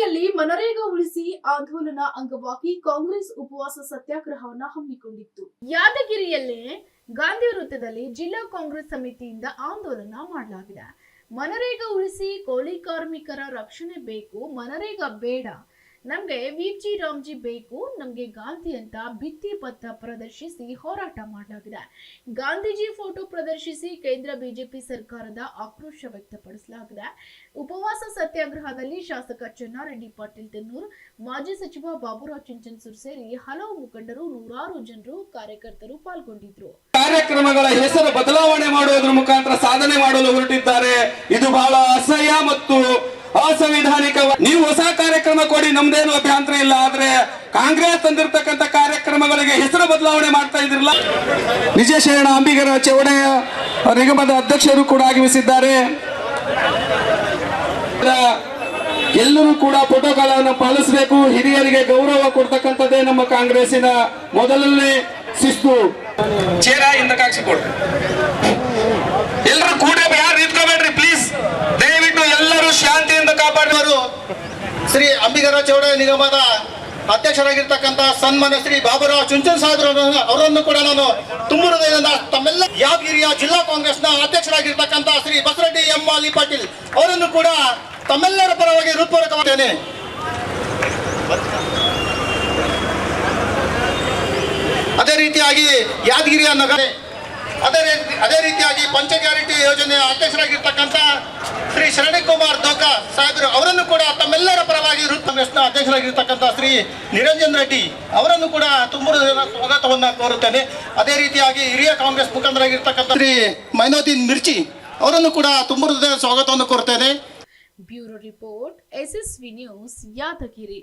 ಯಾದಗಿರಿಯಲ್ಲಿ ಮನರೇಗಾ ಉಳಿಸಿ ಆಂದೋಲನ ಅಂಗವಾಗಿ ಕಾಂಗ್ರೆಸ್ ಉಪವಾಸ ಸತ್ಯಾಗ್ರಹವನ್ನು ಹಮ್ಮಿಕೊಂಡಿತ್ತು. ಯಾದಗಿರಿಯಲ್ಲೇ ಗಾಂಧಿ ವೃತ್ತದಲ್ಲಿ ಜಿಲ್ಲಾ ಕಾಂಗ್ರೆಸ್ ಸಮಿತಿಯಿಂದ ಆಂದೋಲನ ಮಾಡಲಾಗಿದೆ. ಮನರೇಗಾ ಉಳಿಸಿ, ಕೂಲಿ ಕಾರ್ಮಿಕರ ರಕ್ಷಣೆ ಬೇಕು, ಮನರೇಗಾ ಬೇಡ, ನಮ್ಗೆ ವಿಜಿ ರಾಮ್ಜಿ ಬೇಕು, ನಮ್ಗೆ ಗಾಂಧಿ ಅಂತ ಭಿತ್ತಿ ಪತ್ರ ಪ್ರದರ್ಶಿಸಿ ಹೋರಾಟ ಮಾಡಲಾಗಿದೆ. ಗಾಂಧೀಜಿ ಫೋಟೋ ಪ್ರದರ್ಶಿಸಿ ಕೇಂದ್ರ ಬಿಜೆಪಿ ಸರ್ಕಾರದ ಆಕ್ರೋಶ ವ್ಯಕ್ತಪಡಿಸಲಾಗಿದೆ. ಉಪವಾಸ ಸತ್ಯಾಗ್ರಹದಲ್ಲಿ ಶಾಸಕ ಚೆನ್ನಾರೆಡ್ಡಿ ಪಾಟೀಲ್ ತೆನ್ನೂರ್, ಮಾಜಿ ಸಚಿವ ಬಾಬುರಾವ್ ಚಿಂಚನ್ಸೂರ್ ಸೇರಿ ಹಲವು ಮುಖಂಡರು, ನೂರಾರು ಜನರು, ಕಾರ್ಯಕರ್ತರು ಪಾಲ್ಗೊಂಡಿದ್ರು. ಕಾರ್ಯಕ್ರಮಗಳ ಹೆಸರು ಬದಲಾವಣೆ ಮಾಡುವುದರ ಮುಖಾಂತರ ಸಾಧನೆ ಮಾಡಲು ಹೊರಟಿದ್ದಾರೆ. ಇದು ಬಹಳ ಅಸಹ್ಯ ಮತ್ತು ಅಸಂವಿಧಾನಿಕ. ನೀವು ಹೊಸ ಕಾರ್ಯಕ್ರಮ ಕೊಡಿ, ನಮ್ದೇನು ಅಭ್ಯಂತರ ಇಲ್ಲ. ಆದ್ರೆ ಕಾಂಗ್ರೆಸ್ ತಂದಿರತಕ್ಕಂತ ಕಾರ್ಯಕ್ರಮಗಳಿಗೆ ಹೆಸರು ಬದಲಾವಣೆ ಮಾಡ್ತಾ ಇದ್ರಲ್ಲ. ನಿಜಶರಣ ಅಂಬಿಗರ ಚೌಡಯ್ಯ ನಿಗಮದ ಅಧ್ಯಕ್ಷರು ಕೂಡ ಆಗಮಿಸಿದ್ದಾರೆ. ಎಲ್ಲರೂ ಕೂಡ ಪ್ರೋಟೋಕಾಲ್ ಪಾಲಿಸಬೇಕು. ಹಿರಿಯರಿಗೆ ಗೌರವ ಕೊಡ್ತಕ್ಕಂಥದ್ದೇ ನಮ್ಮ ಕಾಂಗ್ರೆಸ್ಸಿನ ಮೊದಲನೇ ಶಿಸ್ತು. ಚೇರ ಹಿಂದಕ್ಕೆ ಹಾಕ್ಸಿಕೊಡು. ಎಲ್ಲರೂ ಕೂಡ ಯಾರು ನಿಂತ್ಕೋಬೇಡ್ರಿ ಪ್ಲೀಸ್. ದಯವಿಟ್ಟು ಎಲ್ಲರೂ ಶಾಂತಿಯಿಂದ ಕಾಪಾಡುವರು. ಶ್ರೀ ಅಂಬಿಗರ ಚೌಡಯ್ಯ ನಿಗಮದ ಅಧ್ಯಕ್ಷರಾಗಿರ್ತಕ್ಕಂಥ ಸನ್ಮಾನ್ಯ ಶ್ರೀ ಬಾಬುರಾವ್ ಚುಂಚನ್ ಸಾಹೇಬರು ಅವರನ್ನು ಕೂಡ ನಾನು ತುಂಬ ಹೃದಯದಿಂದ ತಮ್ಮೆಲ್ಲ ಯಾದಗಿರಿಯ ಜಿಲ್ಲಾ ಕಾಂಗ್ರೆಸ್ನ ಅಧ್ಯಕ್ಷರಾಗಿರ್ತಕ್ಕಂಥ ಶ್ರೀ ಬಸರೆಡ್ಡಿ ಎಂ ಅಲಿ ಪಾಟೀಲ್ ಅವರನ್ನು ಕೂಡ ತಮ್ಮೆಲ್ಲರ ಪರವಾಗಿ ಹೃತ್ಪೂರ್ವಕವಾಗುತ್ತೇನೆ. ಅದೇ ರೀತಿಯಾಗಿ ಯಾದಗಿರಿಯ ನಗರ, ಅದೇ ರೀತಿಯಾಗಿ ಪಂಚ ಗ್ಯಾರಂಟಿ ಯೋಜನೆಯ ಅಧ್ಯಕ್ಷರಾಗಿರ್ತಕ್ಕಂಥ ಶ್ರೀ ಶರಣಿಕುಮಾರ್ ದೋಕ ಸಾಹೇಬರು ಅವರನ್ನು ಕೂಡ ತಮ್ಮೆಲ್ಲರ ಪರವಾಗಿ ಕಾಂಗ್ರೆಸ್ನ ಅಧ್ಯಕ್ಷರಾಗಿರ್ತಕ್ಕಂಥ ಶ್ರೀ ನಿರಂಜನ್ ರೆಡ್ಡಿ ಅವರನ್ನು ಕೂಡ ತುಂಬ ಸ್ವಾಗತವನ್ನು ಕೋರುತ್ತೇನೆ. ಅದೇ ರೀತಿಯಾಗಿ ಹಿರಿಯ ಕಾಂಗ್ರೆಸ್ ಮುಖಂಡರಾಗಿರ್ತಕ್ಕಂಥ ಶ್ರೀ ಮೈನುದ್ದೀನ್ ಮಿರ್ಚಿ ಅವರನ್ನು ಕೂಡ ತುಂಬ ಸ್ವಾಗತವನ್ನು ಕೋರುತ್ತೇನೆ. Bureau report, SSV news, Yadgir.